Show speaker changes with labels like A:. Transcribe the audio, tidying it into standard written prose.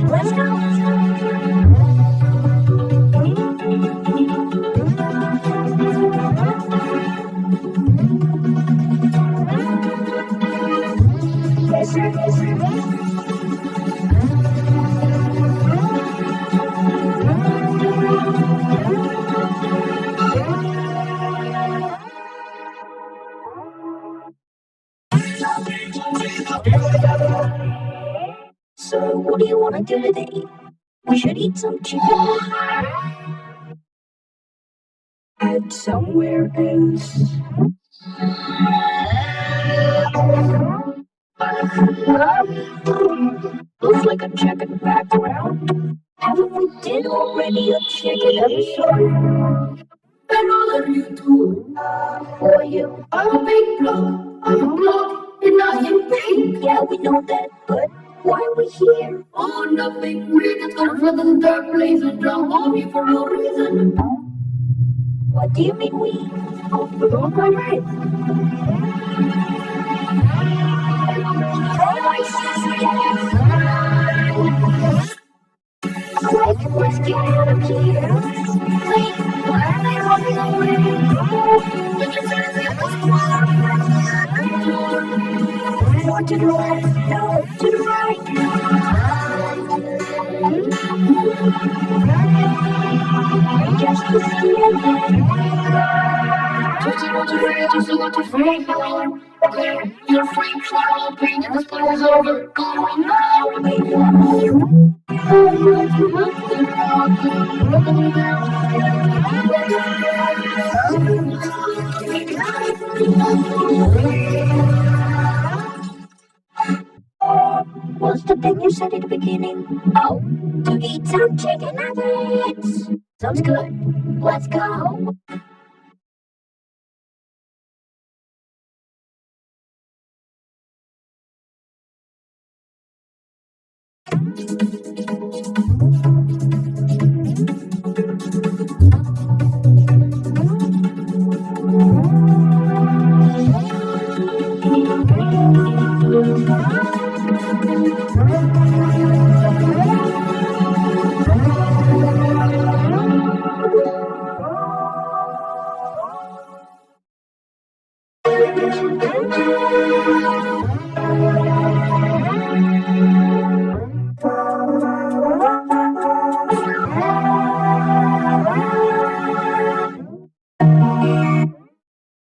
A: Let's go. Yes, sir. Yes, sir. So, what do you want to do today? We should eat some chicken. And somewhere else. Looks like a checkered background. Haven't we did already a chicken episode? And all of you too. For you. I'm a big block. I'm a block. And now you pink. Yeah, we know that, but why are we here? Oh, nothing. We're just gonna run in the dark place and drown on you for no reason. What do you mean we? Oh, we're all quite right. Like, let's get out of here. Wait, why are they running away? More to the left, no, to the right. Just to see just want to free. You're free, all pain, and this play is over. Going now. What's the thing you said at the beginning? Oh, to eat some chicken nuggets. Sounds good. Let's go.